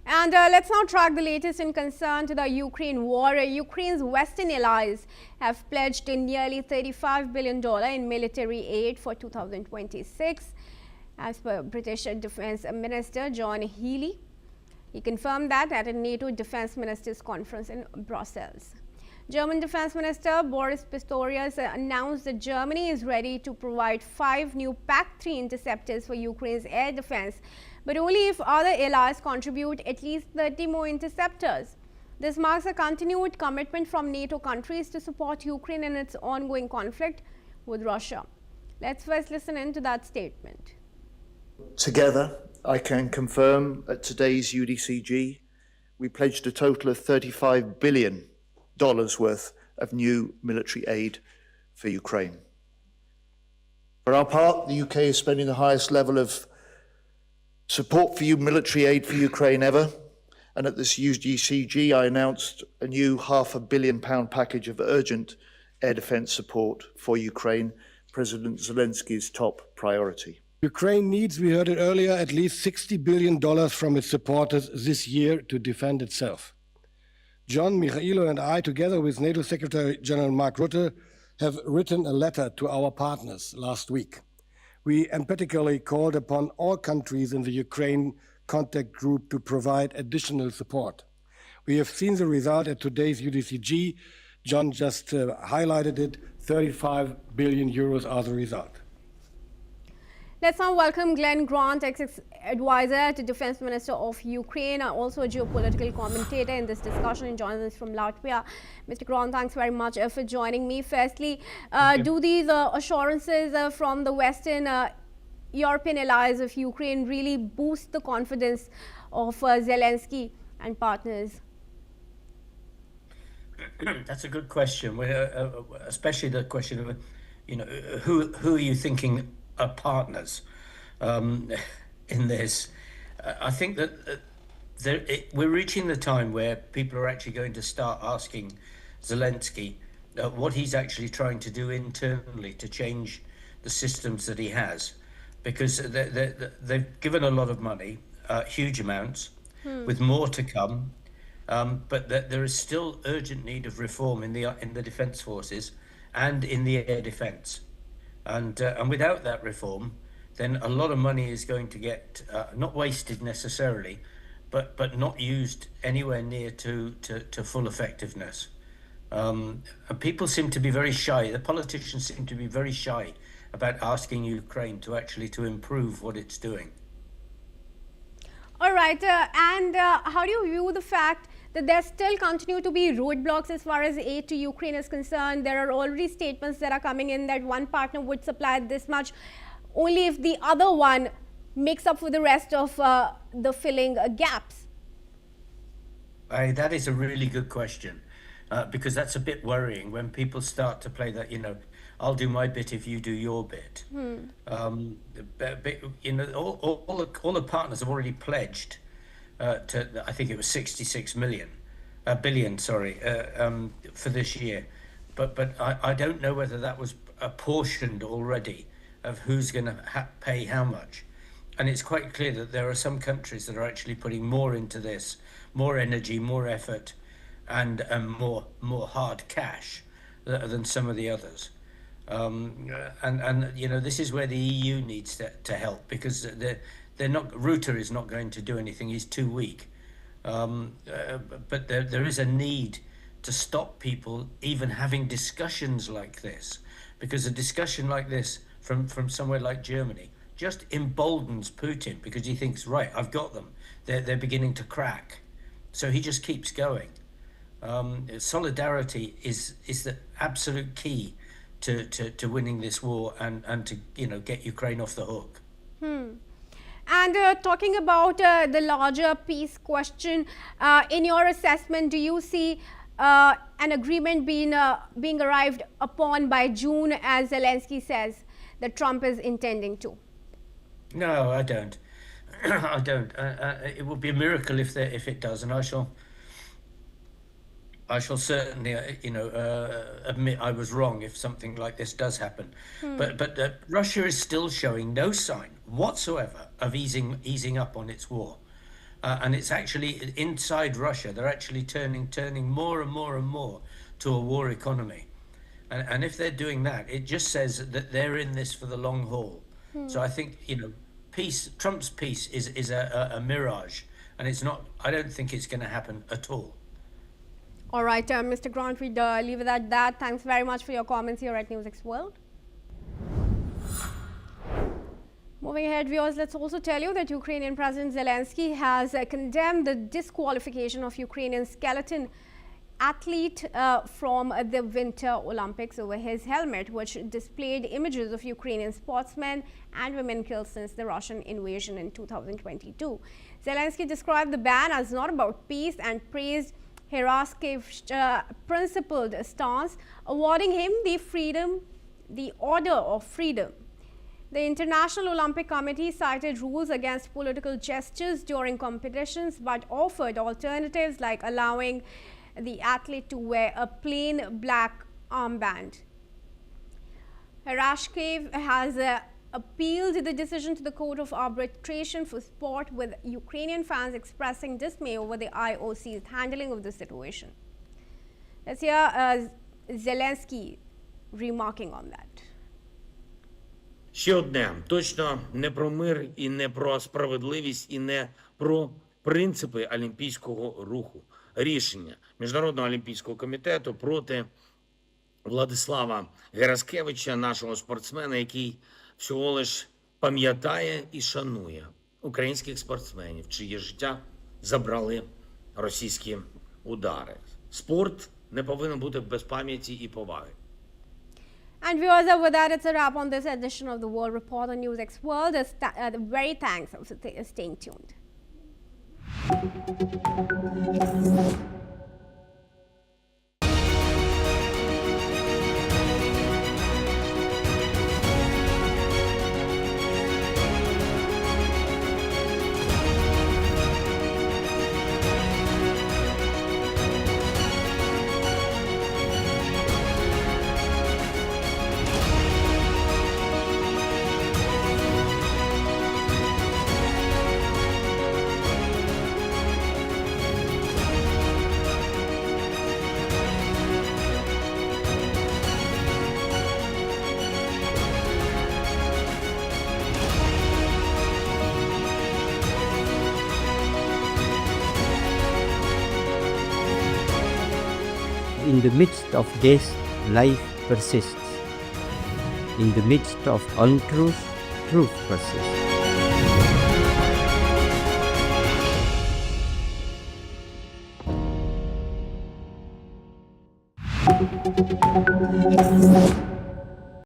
And let's now track the latest in concern to the Ukraine war. Ukraine's Western allies have pledged nearly $35 billion in military aid for 2026. As per British Defence Minister John Healey, he confirmed that at a NATO Defence Ministers Conference in Brussels. German Defence Minister Boris Pistorius announced that Germany is ready to provide 5 new PAC-3 interceptors for Ukraine's air defence, but only if other allies contribute at least 30 more interceptors. This marks a continued commitment from NATO countries to support Ukraine in its ongoing conflict with Russia. Let's first listen in to that statement. Together, I can confirm at today's UDCG, we pledged a total of $35 billion worth of new military aid for Ukraine. For our part, the UK is spending the highest level of support for military aid for Ukraine ever, and at this UDCG I announced a new £500 million package of urgent air defence support for Ukraine, President Zelensky's top priority. Ukraine needs, we heard it earlier, at least $60 billion from its supporters this year to defend itself. John, Michailo and I, together with NATO Secretary General Mark Rutte, have written a letter to our partners last week. We emphatically called upon all countries in the Ukraine contact group to provide additional support. We have seen the result at today's UDCG. John just highlighted it. 35 billion euros are the result. Let's now welcome Glenn Grant, ex-advisor to Defence Minister of Ukraine, also a geopolitical commentator in this discussion, and joins us from Latvia. Mr. Grant, thanks very much for joining me. Firstly, do these assurances from the Western European allies of Ukraine really boost the confidence of Zelensky and partners? That's a good question, especially the question of, who are you thinking are partners in this? I think that we're reaching the time where people are actually going to start asking Zelensky what he's actually trying to do internally to change the systems that he has, because they've given a lot of money, huge amounts, with more to come, but there is still urgent need of reform in the defence forces and in the air defence. And without that reform, then a lot of money is going to get not wasted necessarily, but not used anywhere near to full effectiveness. And people seem to be very shy. The politicians seem to be very shy about asking Ukraine to improve what it's doing. All right, and how do you view the fact that there still continue to be roadblocks as far as aid to Ukraine is concerned? There are already statements that are coming in that one partner would supply this much only if the other one makes up for the rest of the filling gaps. That is a really good question, because that's a bit worrying when people start to play that, I'll do my bit if you do your bit. All the partners have already pledged to, I think it was 66 billion, for this year. But I don't know whether that was apportioned already of who's going to pay how much. And it's quite clear that there are some countries that are actually putting more into this, more energy, more effort, and more hard cash than some of the others. This is where the EU needs to help, because Rutte is not going to do anything. He's too weak. But there is a need to stop people even having discussions like this, because a discussion like this from somewhere like Germany just emboldens Putin, because he thinks, right, I've got them. They're beginning to crack. So he just keeps going. Solidarity is the absolute key to winning this war and to get Ukraine off the hook. And talking about the larger peace question, in your assessment, do you see an agreement being arrived upon by June, as Zelensky says that Trump is intending to? No, I don't. I don't. It would be a miracle if it does, and I shall certainly, admit I was wrong if something like this does happen. But Russia is still showing no sign whatsoever of easing up on its war. and it's actually inside Russia. They're actually turning more and more and more to a war economy. And if they're doing that, it just says that they're in this for the long haul. So I think, Trump's peace is a mirage, and it's not. I don't think it's going to happen at all. All right, Mr. Grant, we'd leave it at that. Thanks very much for your comments here at NewsX World. Moving ahead, viewers, let's also tell you that Ukrainian President Zelenskyy has condemned the disqualification of Ukrainian skeleton athlete from the Winter Olympics over his helmet, which displayed images of Ukrainian sportsmen and women killed since the Russian invasion in 2022. Zelenskyy described the ban as not about peace and praised Heraskevych's principled stance, awarding him the Order of Freedom. The International Olympic Committee cited rules against political gestures during competitions, but offered alternatives like allowing the athlete to wear a plain black armband. Heraskevych has appealed the decision to the Court of Arbitration for Sport, with Ukrainian fans expressing dismay over the IOC's handling of the situation. Let's hear Zelenskyy remarking on that. Ще одне, точно не про мир і не про справедливість і не про принципи олімпійського руху. Рішення Міжнародного олімпійського комітету проти Владислава Гераскевича, нашого спортсмена, який всього лиш пам'ятає і шанує українських спортсменів, чиє життя забрали російські удари. Спорт не повинен бути без пам'яті і поваги. And viewers, with that, it's a wrap on this edition of the World Report on NewsX World. Very thanks for staying tuned. In the midst of death, life persists. In the midst of untruth, truth persists.